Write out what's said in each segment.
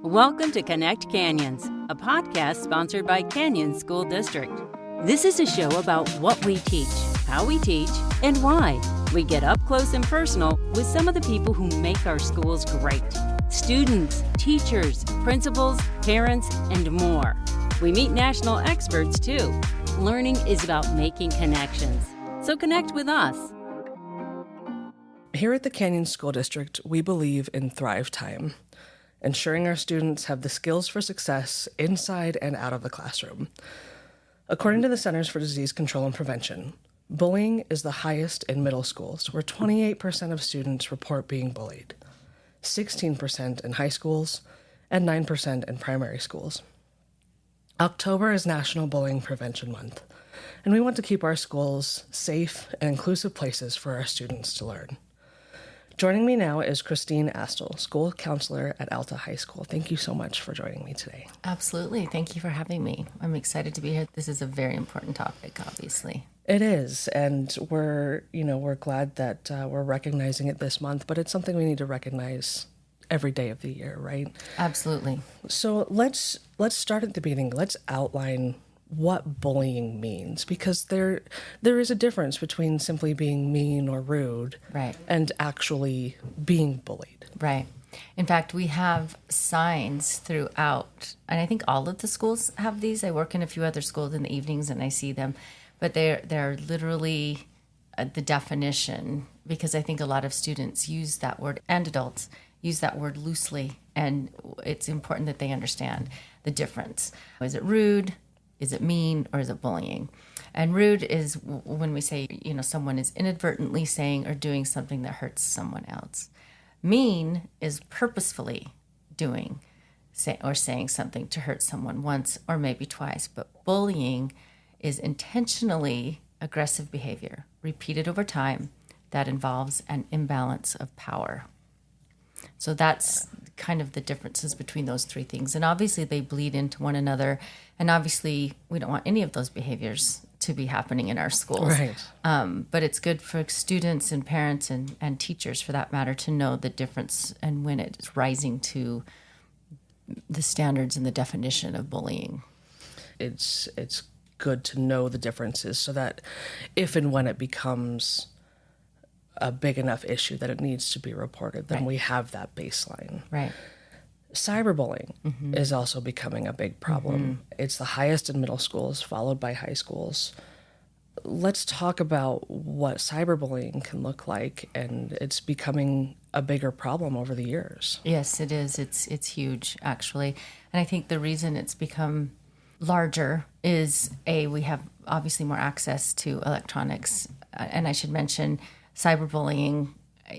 Welcome to Connect Canyons, a podcast sponsored by Canyon School District. This is a show about what we teach, how we teach, and why. We get up close and personal with some of the people who make our schools great. Students, teachers, principals, parents, and more. We meet national experts too. Learning is about making connections. So connect with us. Here at the Canyon School District, we believe in Thrive Time, ensuring our students have the skills for success inside and out of the classroom. According to the Centers for Disease Control and Prevention, bullying is the highest in middle schools, where 28% of students report being bullied, 16% in high schools, and 9% in primary schools. October is National Bullying Prevention Month, and we want to keep our schools safe and inclusive places for our students to learn. Joining me now is Christine Astle, school counselor at Alta High School. Thank you so much for joining me today. Absolutely. Thank you for having me. I'm excited to be here. This is a very important topic, obviously. It is, and we're glad that we're recognizing it this month, but it's something we need to recognize every day of the year, right? Absolutely. So let's start at the beginning. Let's outline what bullying means, because there is a difference between simply being mean or rude, right, and actually being bullied. Right. In fact, we have signs throughout, and I think all of the schools have these. I work in a few other schools in the evenings and I see them, but they're literally the definition, because I think a lot of students use that word, and adults use that word loosely, and it's important that they understand the difference. Is it rude? Is it mean, or is it bullying? And rude is when we say, someone is inadvertently saying or doing something that hurts someone else. Mean is purposefully doing or saying something to hurt someone once or maybe twice. But bullying is intentionally aggressive behavior, repeated over time, that involves an imbalance of power. So that's kind of the differences between those three things. And obviously they bleed into one another. And obviously we don't want any of those behaviors to be happening in our schools. Right. But it's good for students and parents and teachers, for that matter, to know the difference and when it's rising to the standards and the definition of bullying. It's good to know the differences so that if and when it becomes a big enough issue that it needs to be reported, then we have that baseline. Right. Cyberbullying is also becoming a big problem. It's the highest in middle schools, followed by high schools. Let's talk about what cyberbullying can look like, and it's becoming a bigger problem over the years. Yes, it is. It's huge, actually. And I think the reason it's become larger is, we have obviously more access to electronics. And I should mention, cyberbullying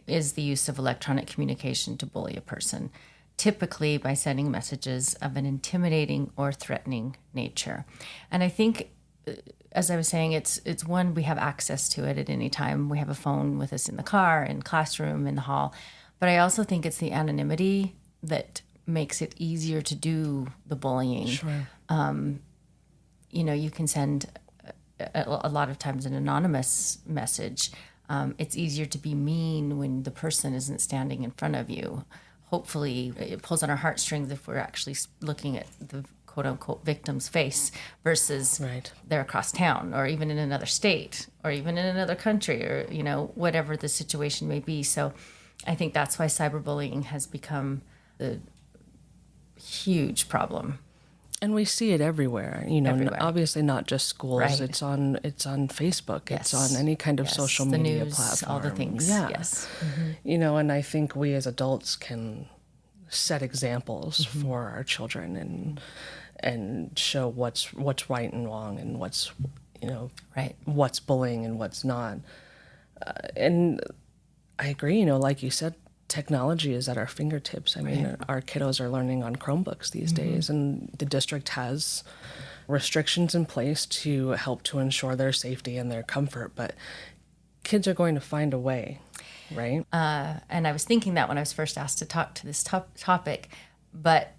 is the use of electronic communication to bully a person, typically by sending messages of an intimidating or threatening nature. And I think, as I was saying, it's one, we have access to it at any time. We have a phone with us in the car, in classroom, in the hall. But I also think it's the anonymity that makes it easier to do the bullying. Sure. You can send a lot of times an anonymous message. It's easier to be mean when the person isn't standing in front of you. Hopefully, it pulls on our heartstrings if we're actually looking at the quote-unquote victim's face versus they're across town, or even in another state, or even in another country, or, whatever the situation may be. So I think that's why cyberbullying has become a huge problem. And we see it everywhere, Everywhere. Obviously not just schools. Right. It's on Facebook. Yes. It's on any kind of social the media news, platform. all the things. Yeah. Yes. And I think we as adults can set examples for our children and show what's right and wrong, and what's what's bullying and what's not. And I agree, like you said, technology is at our fingertips. I mean, our kiddos are learning on Chromebooks these days, and the district has restrictions in place to help to ensure their safety and their comfort, but kids are going to find a way, right? And I was thinking that when I was first asked to talk to this topic, but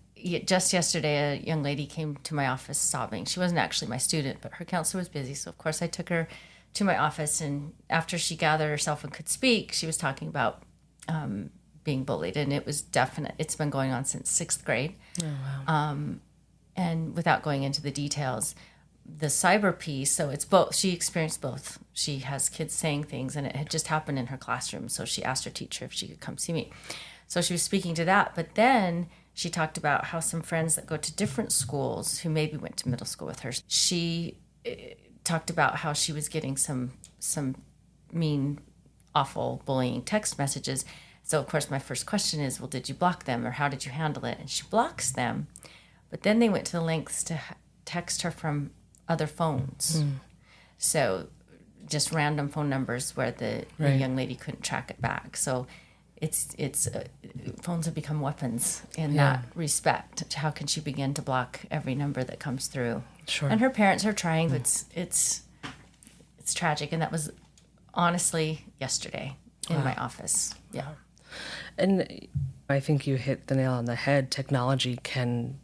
just yesterday, a young lady came to my office sobbing. She wasn't actually my student, but her counselor was busy, so of course I took her to my office, and after she gathered herself and could speak, she was talking about being bullied, and it was definite. It's been going on since 6th grade. Oh, wow. And without going into the details, the cyber piece, so it's both. She experienced both. She has kids saying things, and it had just happened in her classroom. So she asked her teacher if she could come see me. So she was speaking to that. But then she talked about how some friends that go to different schools, who maybe went to middle school with her, she talked about how she was getting some mean, awful bullying text messages. So, of course, my first question is, well, did you block them, or how did you handle it? And she blocks them. But then they went to the lengths to text her from other phones. So just random phone numbers where the young lady couldn't track it back. So it's phones have become weapons in that respect. How can she begin to block every number that comes through? Sure. And her parents are trying, but it's tragic. And that was honestly yesterday in my office. Yeah. And I think you hit the nail on the head. Technology can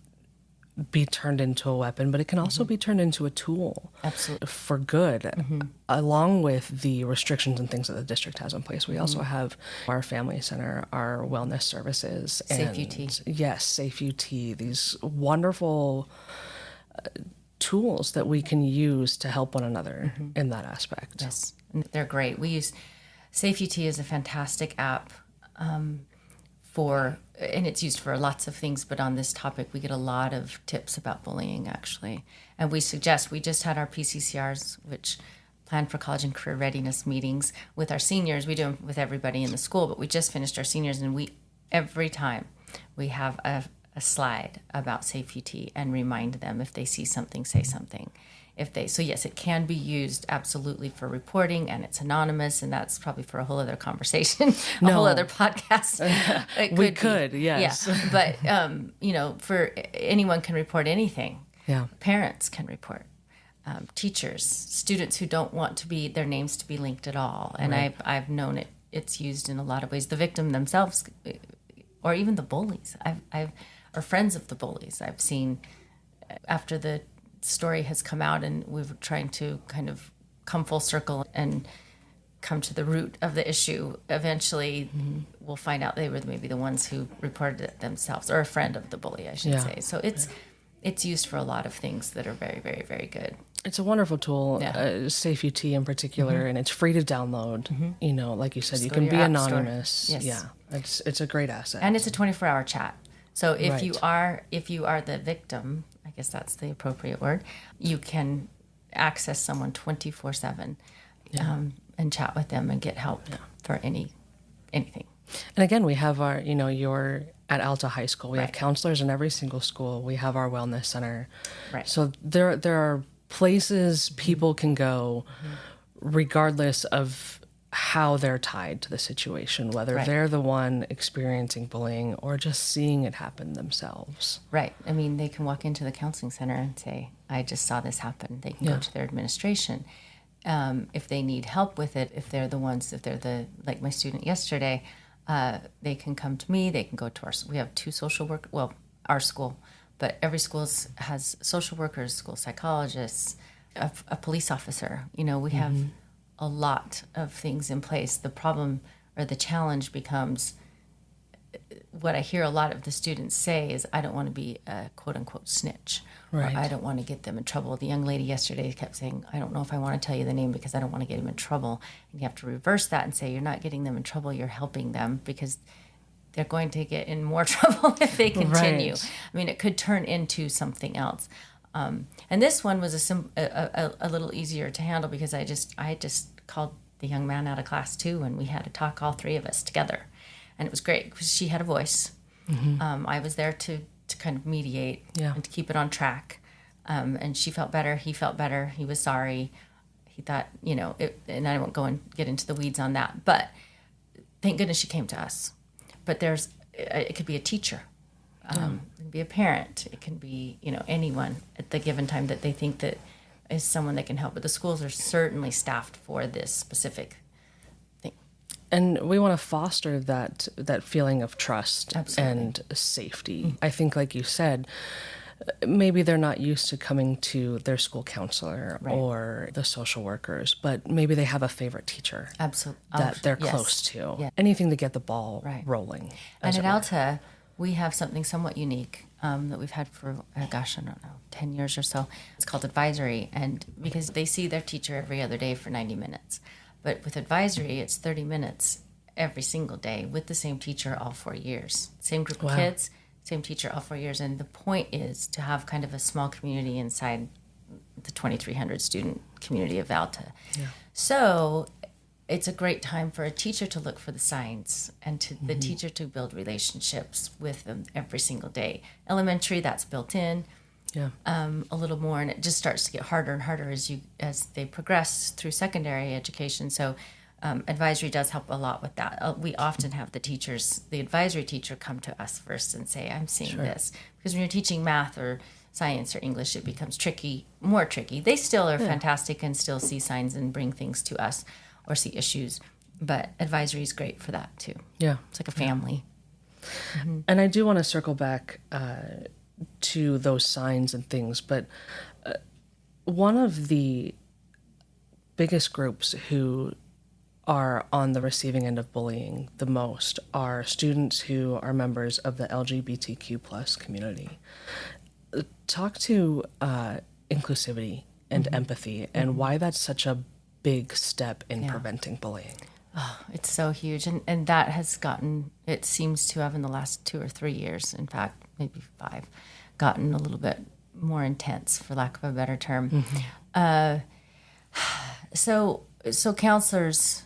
be turned into a weapon, but it can also be turned into a tool. Absolutely. For good. Along with the restrictions and things that the district has in place, we also have our family center, our wellness services. Safe UT. Yes, Safe UT. These wonderful tools that we can use to help one another in that aspect. Yes, and they're great. We use Safe UT is a fantastic app and it's used for lots of things, but on this topic, we get a lot of tips about bullying, actually. And we just had our PCCRs, which Plan for College and Career Readiness meetings with our seniors. We do them with everybody in the school, but we just finished our seniors, and every time we have a slide about Safe UT and remind them if they see something, say something. So yes, it can be used absolutely for reporting, and it's anonymous, and that's probably for a whole other conversation, whole other podcast. We could, yes. Yeah. But, for anyone can report anything. Yeah. Parents can report. Teachers, students who don't want their names to be linked at all. And I've known it's used in a lot of ways. The victim themselves, or even the bullies. Or friends of the bullies. I've seen after the story has come out, and we were trying to kind of come full circle and come to the root of the issue. Eventually, we'll find out they were maybe the ones who reported it themselves, or a friend of the bully, I should say. So it's used for a lot of things that are very, very, very good. It's a wonderful tool, Safe UT in particular, and it's free to download. Like you said, Just you go can to be your app anonymous. store. Yes. Yeah, it's a great asset. And it's a 24-hour chat. So if Right. you are the victim, I guess that's the appropriate word, you can access someone 24/7 and chat with them and get help for anything. And again, we have our, you're at Alta High School. We have Right. counselors in every single school. We have our wellness center. Right. So there are places people can go regardless of how they're tied to the situation, whether Right. they're the one experiencing bullying or just seeing it happen themselves. Right. I mean, they can walk into the counseling center and say, I just saw this happen. They can go to their administration. If they need help with it, if they're like my student yesterday, they can come to me. They can go to we have 2 social work, our school, but every school has social workers, school psychologists, a police officer. We have a lot of things in place. The problem or the challenge becomes, what I hear a lot of the students say is, I don't want to be a quote unquote snitch. Right. Or I don't want to get them in trouble. The young lady yesterday kept saying, I don't know if I want to tell you the name because I don't want to get him in trouble. And you have to reverse that and say, you're not getting them in trouble, you're helping them, because they're going to get in more trouble if they continue. Right. I mean, it could turn into something else. And this one was a little easier to handle because I just called the young man out of class too, and we had a talk, all 3 of us together. And it was great because she had a voice. I was there to kind of mediate and to keep it on track. And she felt better. He felt better. He was sorry. He thought, and I won't go and get into the weeds on that. But thank goodness she came to us. But it could be a teacher. It can be a parent. It can be, anyone at the given time that they think that is someone that can help. But the schools are certainly staffed for this specific thing. And we want to foster that feeling of trust Absolutely. and safety. I think, like you said, maybe they're not used to coming to their school counselor Right. or the social workers, but maybe they have a favorite teacher Absolutely. that they're Yes. close to. Yeah. Anything to get the ball Right. rolling. And as at it were. Alta, we have something somewhat unique that we've had for, I don't know, 10 years or so. It's called advisory. And because they see their teacher every other day for 90 minutes. But with advisory, it's 30 minutes every single day with the same teacher all 4 years. Same group of Wow. kids, same teacher all 4 years. And the point is to have kind of a small community inside the 2,300 student community of Alta. Yeah. So it's a great time for a teacher to look for the signs and to the teacher to build relationships with them every single day. Elementary, that's built in Yeah. a little more, and it just starts to get harder and harder as they progress through secondary education. So advisory does help a lot with that. We often have the advisory teacher come to us first and say, I'm seeing this. Because when you're teaching math or science or English, it becomes more tricky. They still are fantastic and still see signs and bring things to us or see issues. But advisory is great for that too. Yeah. It's like a family. And I do want to circle back to those signs and things, but one of the biggest groups who are on the receiving end of bullying the most are students who are members of the LGBTQ plus community. Talk to inclusivity and empathy and why that's such a big step in preventing bullying. It's so huge. And that has it seems to have in the last 2 or 3 years, in fact, maybe 5, gotten a little bit more intense, for lack of a better term. So counselors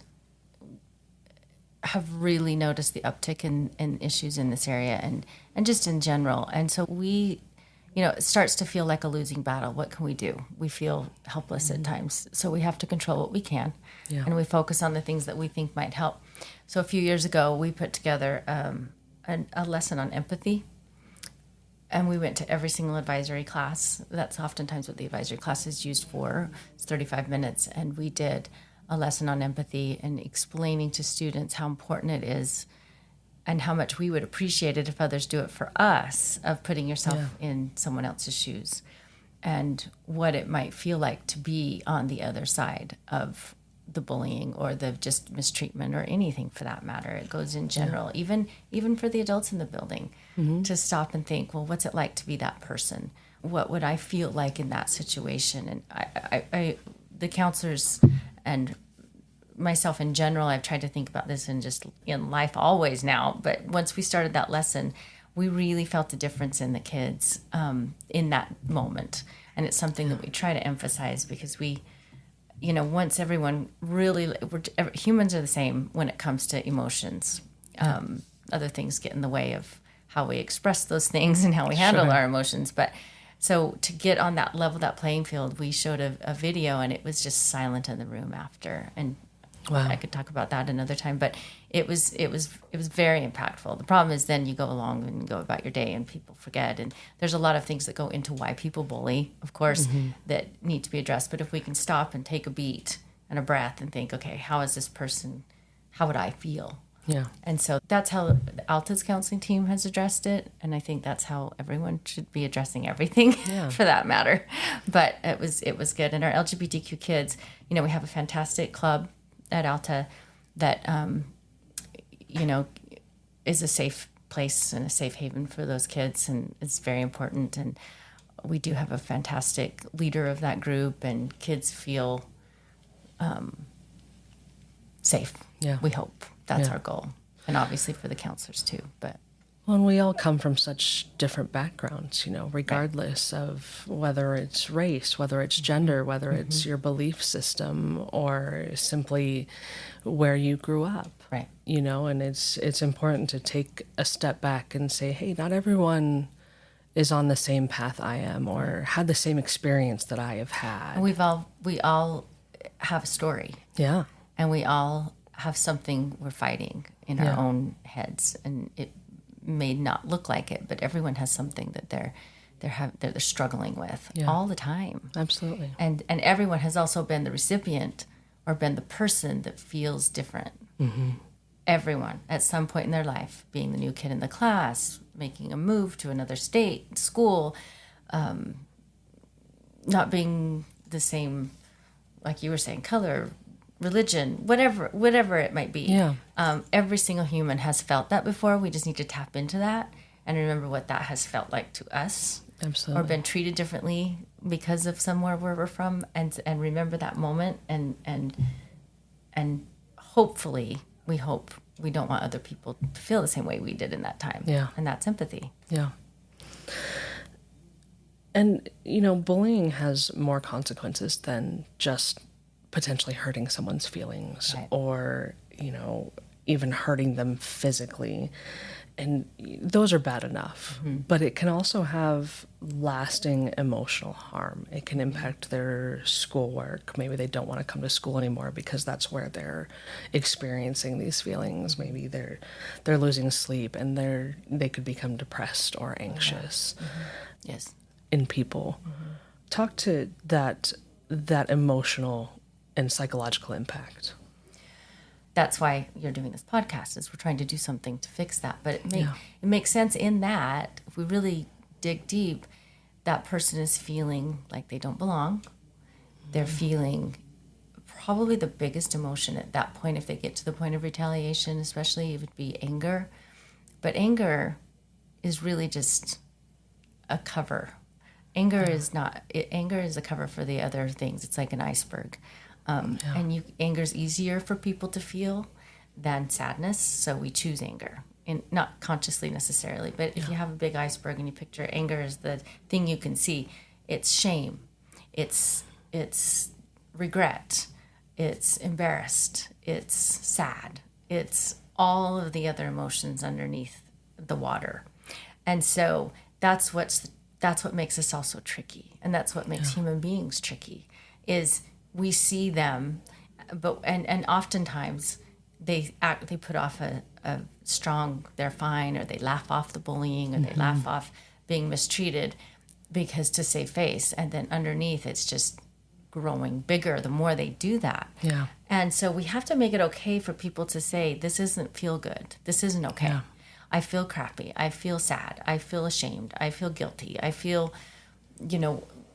have really noticed the uptick in issues in this area and just in general. And so it starts to feel like a losing battle. What can we do? We feel helpless at times. So we have to control what we can. Yeah. And we focus on the things that we think might help. So a few years ago, we put together a lesson on empathy. And we went to every single advisory class. That's oftentimes what the advisory class is used for. It's 35 minutes. And we did a lesson on empathy and explaining to students how important it is and how much we would appreciate it if others do it for us, of putting yourself in someone else's shoes, and what it might feel like to be on the other side of the bullying or the just mistreatment or anything for that matter. It goes in general, even for the adults in the building, to stop and think, well, what's it like to be that person? What would I feel like in that situation? And I the counselors and myself in general, I've tried to think about this in life always now. But once we started that lesson, we really felt a difference in the kids in that moment. And it's something that we try to emphasize because once everyone humans are the same when it comes to emotions. Other things get in the way of how we express those things and how we handle our emotions. But so to get on that level, that playing field, we showed a video and it was just silent in the room after. And Wow. I could talk about that another time, but it was very impactful. The problem is then you go along and go about your day and people forget. And there's a lot of things that go into why people bully, of course, that need to be addressed. But if we can stop and take a beat and a breath and think, okay, how would I feel? Yeah. And so that's how Alta's counseling team has addressed it. And I think that's how everyone should be addressing everything for that matter. But it was good. And our LGBTQ kids, we have a fantastic club at Alta that, is a safe place and a safe haven for those kids. And it's very important. And we do have a fantastic leader of that group, and kids feel safe. Yeah. We hope. That's our goal. And obviously for the counselors too. But Well, and we all come from such different backgrounds, regardless of whether it's race, whether it's gender, whether it's your belief system, or simply where you grew up. Right. And it's important to take a step back and say, hey, not everyone is on the same path I am or had the same experience that I have had. and we all have a story. Yeah. And we all have something we're fighting in our own heads. And it may not look like it, but everyone has something that they're struggling with all the time. Absolutely. And everyone has also been the recipient or been the person that feels different. Everyone at some point in their life, being the new kid in the class, making a move to another state, school, not being the same, like you were saying, color, religion, whatever it might be. Yeah. Every single human has felt that before. We just need to tap into that and remember what that has felt like to us. Absolutely. Or been treated differently because of somewhere where we're from, and remember that moment, and hopefully we don't want other people to feel the same way we did in that time. Yeah. And that's empathy. Yeah. And, bullying has more consequences than just potentially hurting someone's feelings, Right. or, even hurting them physically. And those are bad enough. Mm-hmm. But it can also have lasting emotional harm. It can impact their schoolwork. Maybe they don't want to come to school anymore because that's where they're experiencing these feelings. Maybe they're losing sleep, and they could become depressed or anxious. Mm-hmm. Yes. In people. Mm-hmm. Talk to that emotional and psychological impact. That's why you're doing this podcast, is we're trying to do something to fix that. But it makes sense in that if we really dig deep, that person is feeling like they don't belong. They're feeling probably the biggest emotion at that point. If they get to the point of retaliation, especially, it would be anger. But anger is really just a cover. Anger is a cover for the other things. It's like an iceberg. And anger is easier for people to feel than sadness, so we choose anger, and not consciously necessarily. But if you have a big iceberg and you picture anger as the thing you can see, it's shame, it's regret, it's embarrassed, it's sad, it's all of the other emotions underneath the water, and so that's what makes us also tricky, and that's what makes human beings tricky, is we see them, but and oftentimes they put off a strong, they're fine, or they laugh off the bullying, or they laugh off being mistreated because to save face, and then underneath it's just growing bigger the more they do that. Yeah. And so we have to make it okay for people to say, this isn't feel good, this isn't okay. Yeah. I feel crappy, I feel sad, I feel ashamed, I feel guilty, I feel,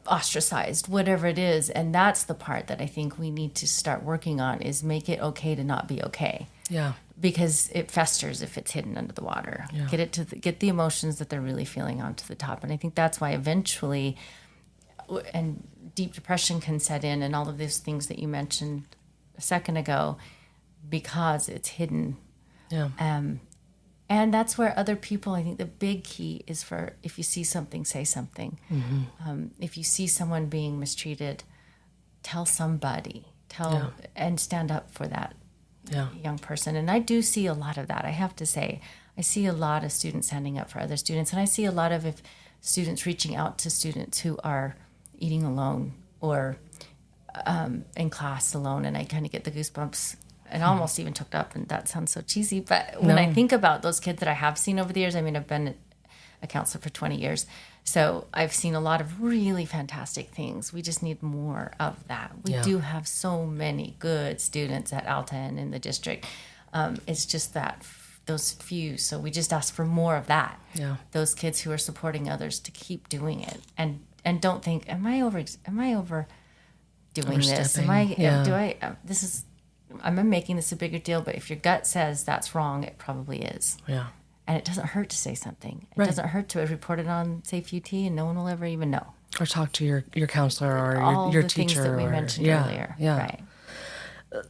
ostracized, whatever it is. And that's the part that I think we need to start working on, is make it okay to not be okay. Yeah. Because it festers if it's hidden under the water. Yeah. Get the emotions that they're really feeling onto the top. And I think that's why eventually, and deep depression can set in, and all of these things that you mentioned a second ago, because it's hidden. Yeah. And that's where other people, I think the big key is for, if you see something, say something. Mm-hmm. If you see someone being mistreated, tell somebody, and stand up for that young person. And I do see a lot of that, I have to say. I see a lot of students standing up for other students, and I see a lot of students reaching out to students who are eating alone or in class alone, and I kind of get the goosebumps and almost even choked up, and that sounds so cheesy. But when I think about those kids that I have seen over the years, I mean, I've been a counselor for 20 years, so I've seen a lot of really fantastic things. We just need more of that. We do have so many good students at Alta and in the district. It's just that those few, so we just ask for more of that. Yeah. Those kids who are supporting others to keep doing it, and don't think, am I over doing this? I'm making this a bigger deal, but if your gut says that's wrong, it probably is. Yeah. And it doesn't hurt to say something. It doesn't hurt to report it on Safe UT, and no one will ever even know. Or talk to your counselor or all your teacher. Things that we mentioned earlier. Yeah. Right.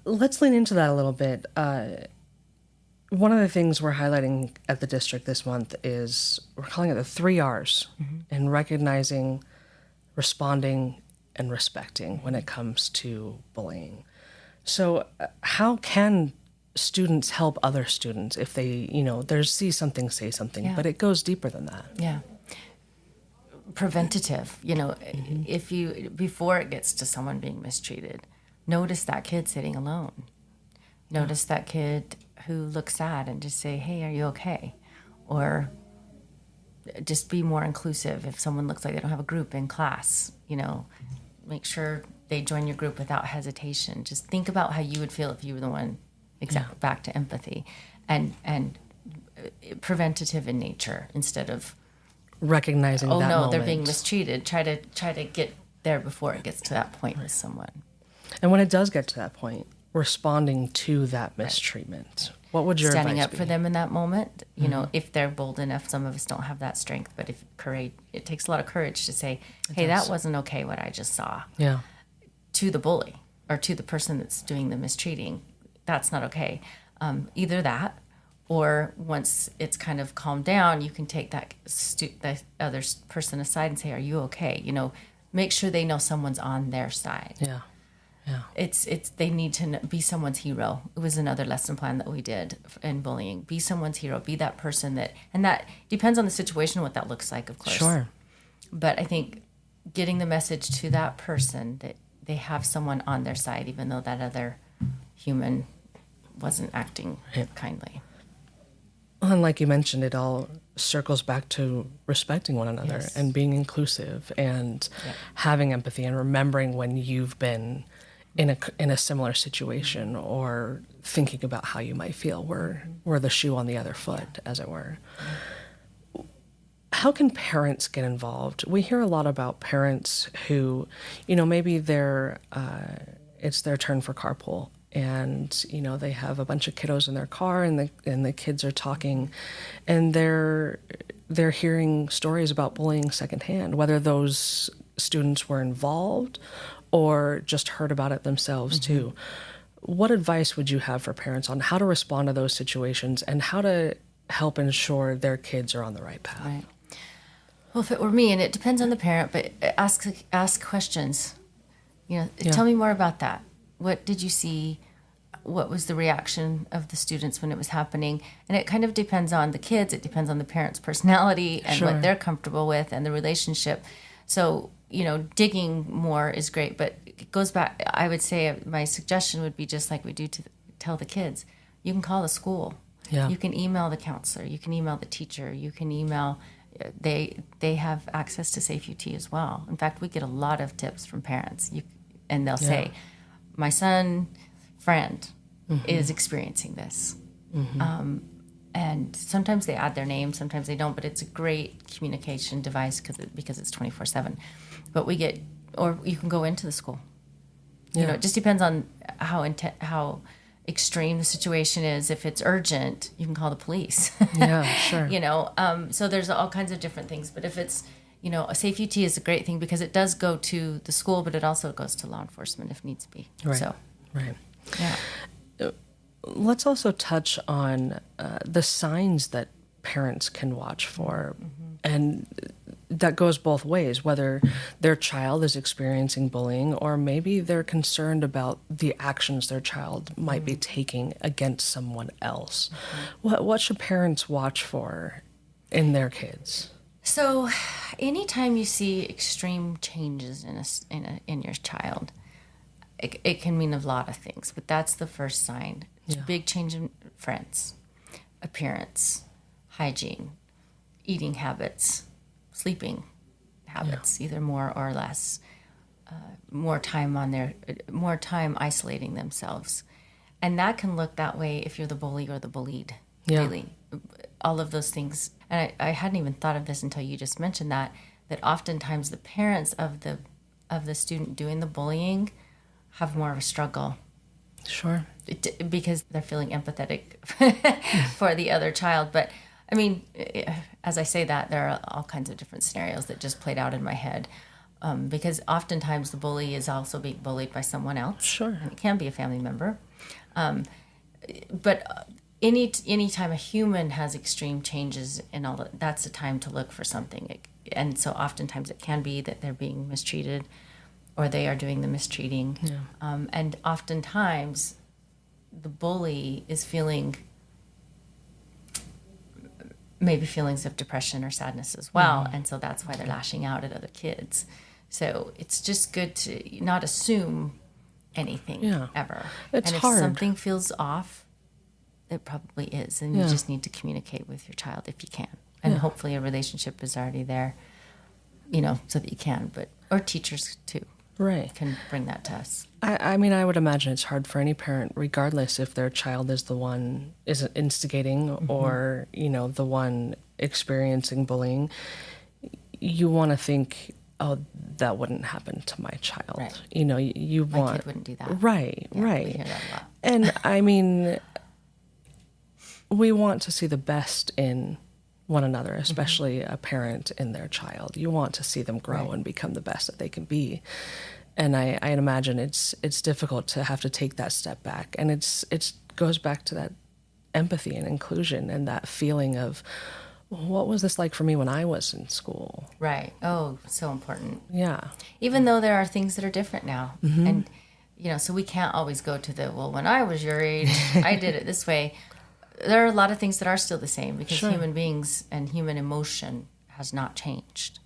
Let's lean into that a little bit. One of the things we're highlighting at the district this month is we're calling it the 3 R's, and recognizing, responding, and respecting when it comes to bullying. So how can students help other students if they, see something, say something, but it goes deeper than that? Yeah. Preventative, if before it gets to someone being mistreated, notice that kid sitting alone. Notice that kid who looks sad, and just say, hey, are you okay? Or just be more inclusive. If someone looks like they don't have a group in class, make sure they join your group without hesitation. Just think about how you would feel if you were the one, back to empathy, and preventative in nature instead of recognizing oh that no, moment. they're being mistreated. Try to get there before it gets to that point with someone. And when it does get to that point, responding to that mistreatment. What would your Standing advice up be? for them in that moment, you know, if they're bold enough. Some of us don't have that strength, but if courage, it takes a lot of courage to say, hey, that wasn't okay what I just saw, Yeah. to the bully or to the person that's doing the mistreating. That's not okay. Either that, or once it's kind of calmed down, you can take that other person aside and say, are you okay? You know, make sure they know someone's on their side. Yeah. Yeah. It's they need to be someone's hero. It was another lesson plan that we did in bullying. Be someone's hero. Be that person and that depends on the situation, what that looks like, of course. Sure. But I think getting the message to that person that they have someone on their side, even though that other human wasn't acting kindly. And like you mentioned, it all circles back to respecting one another and being inclusive and having empathy and remembering when you've been in a similar situation or thinking about how you might feel were the shoe on the other foot, as it were. How can parents get involved? We hear a lot about parents who, you know, maybe it's their turn for carpool, and you know they have a bunch of kiddos in their car, and the kids are talking, and they're hearing stories about bullying secondhand, whether those students were involved or just heard about it themselves too. What advice would you have for parents on how to respond to those situations and how to help ensure their kids are on the right path? Right. Well, if it were me, and it depends on the parent, but ask questions. You know, tell me more about that. What did you see? What was the reaction of the students when it was happening? And it kind of depends on the kids. It depends on the parent's personality and what they're comfortable with and the relationship. So, you know, digging more is great, but it goes back. I would say my suggestion would be just like we do to tell the kids. You can call the school. Yeah. You can email the counselor. You can email the teacher. You can email. They have access to Safe UT as well. In fact, we get a lot of tips from parents, and they'll say, "My son, friend, is experiencing this," and sometimes they add their name, sometimes they don't. But it's a great communication device because it's 24/7. But we get, or you can go into the school. You know, it just depends on how extreme the situation is. If it's urgent, you can call the police. Yeah, sure. You know, so there's all kinds of different things. But if it's, you know, a Safe UT is a great thing because it does go to the school, but it also goes to law enforcement if needs be. Right. So, Right. yeah. Let's also touch on the signs that parents can watch for. And that goes both ways, whether their child is experiencing bullying or maybe they're concerned about the actions their child might be taking against someone else. What should parents watch for in their kids? So, anytime you see extreme changes in your child, it can mean a lot of things, but that's the first sign. Big change in friends, appearance, hygiene, eating habits, sleeping habits, either more or less, more time isolating themselves. And that can look that way if you're the bully or the bullied, really. All of those things. And I hadn't even thought of this until you just mentioned that oftentimes the parents of the student doing the bullying have more of a struggle. Sure. Because they're feeling empathetic for the other child. But I mean, as I say that, there are all kinds of different scenarios that just played out in my head. Because oftentimes the bully is also being bullied by someone else. Sure. And it can be a family member. But any time a human has extreme changes and all that, that's a time to look for something. And so oftentimes it can be that they're being mistreated or they are doing the mistreating. And oftentimes the bully is feeling maybe feelings of depression or sadness as well. And so that's why they're lashing out at other kids. So it's just good to not assume anything ever. It's and if hard. something feels off, it probably is. And you just need to communicate with your child if you can. And hopefully a relationship is already there, you know, so that you can. Or teachers too. Right. Can bring that to us. I mean, I would imagine it's hard for any parent, regardless if their child is the one is instigating or, you know, the one experiencing bullying. you want to think, oh, that wouldn't happen to my child. Right. You know, you My want... kid wouldn't do that. Right, Yeah, right. We hear that a lot. And I mean, we want to see the best in one another, especially a parent in their child. You want to see them grow and become the best that they can be. And I imagine it's difficult to have to take that step back. And it goes back to that empathy and inclusion and that feeling of, what was this like for me when I was in school? Right. Oh, so important. Yeah. Even though there are things that are different now. And, so we can't always go to when I was your age, I did it this way. There are a lot of things that are still the same because human beings and human emotion has not changed.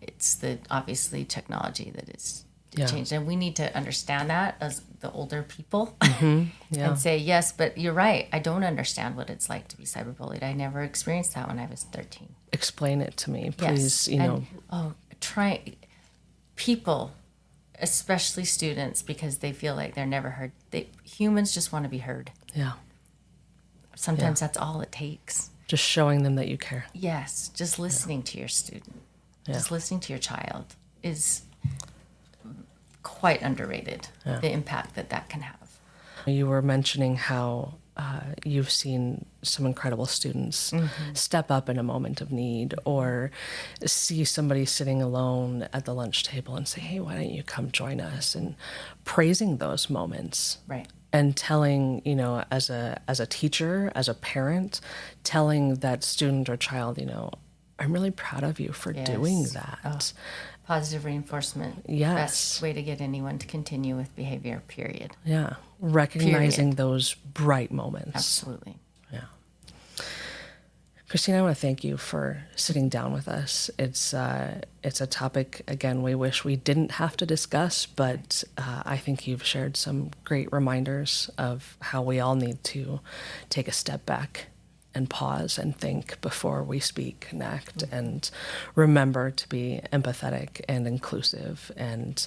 It's obviously technology that is changed. And we need to understand that as the older people and say, yes, but you're right. I don't understand what it's like to be cyberbullied. I never experienced that when I was 13. Explain it to me, please. Yes. People, especially students, because they feel like they're never heard. Humans just want to be heard. Yeah. Sometimes that's all it takes. Just showing them that you care. Yes, just listening to your student, just listening to your child is quite underrated, the impact that can have. You were mentioning how you've seen some incredible students step up in a moment of need or see somebody sitting alone at the lunch table and say, hey, why don't you come join us? And praising those moments. Right. And telling, as a teacher, as a parent, telling that student or child, I'm really proud of you for doing that. Oh, positive reinforcement. Yes. Best way to get anyone to continue with behavior, period. Yeah. Recognizing those bright moments. Absolutely. Yeah. Christine, I want to thank you for sitting down with us. It's a topic, again, we wish we didn't have to discuss, but I think you've shared some great reminders of how we all need to take a step back and pause and think before we speak and act and remember to be empathetic and inclusive and,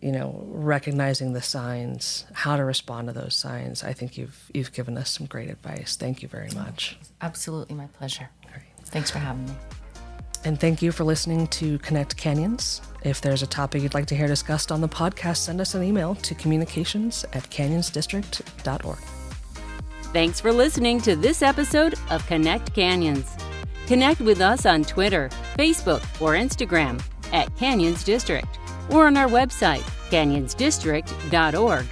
recognizing the signs, how to respond to those signs. I think you've given us some great advice. Thank you very much. Absolutely, my pleasure. Great. Thanks for having me. And thank you for listening to Connect Canyons. If there's a topic you'd like to hear discussed on the podcast, send us an email to communications@canyonsdistrict.org. Thanks for listening to this episode of Connect Canyons. Connect with us on Twitter, Facebook, or Instagram @Canyons District, or on our website, canyonsdistrict.org.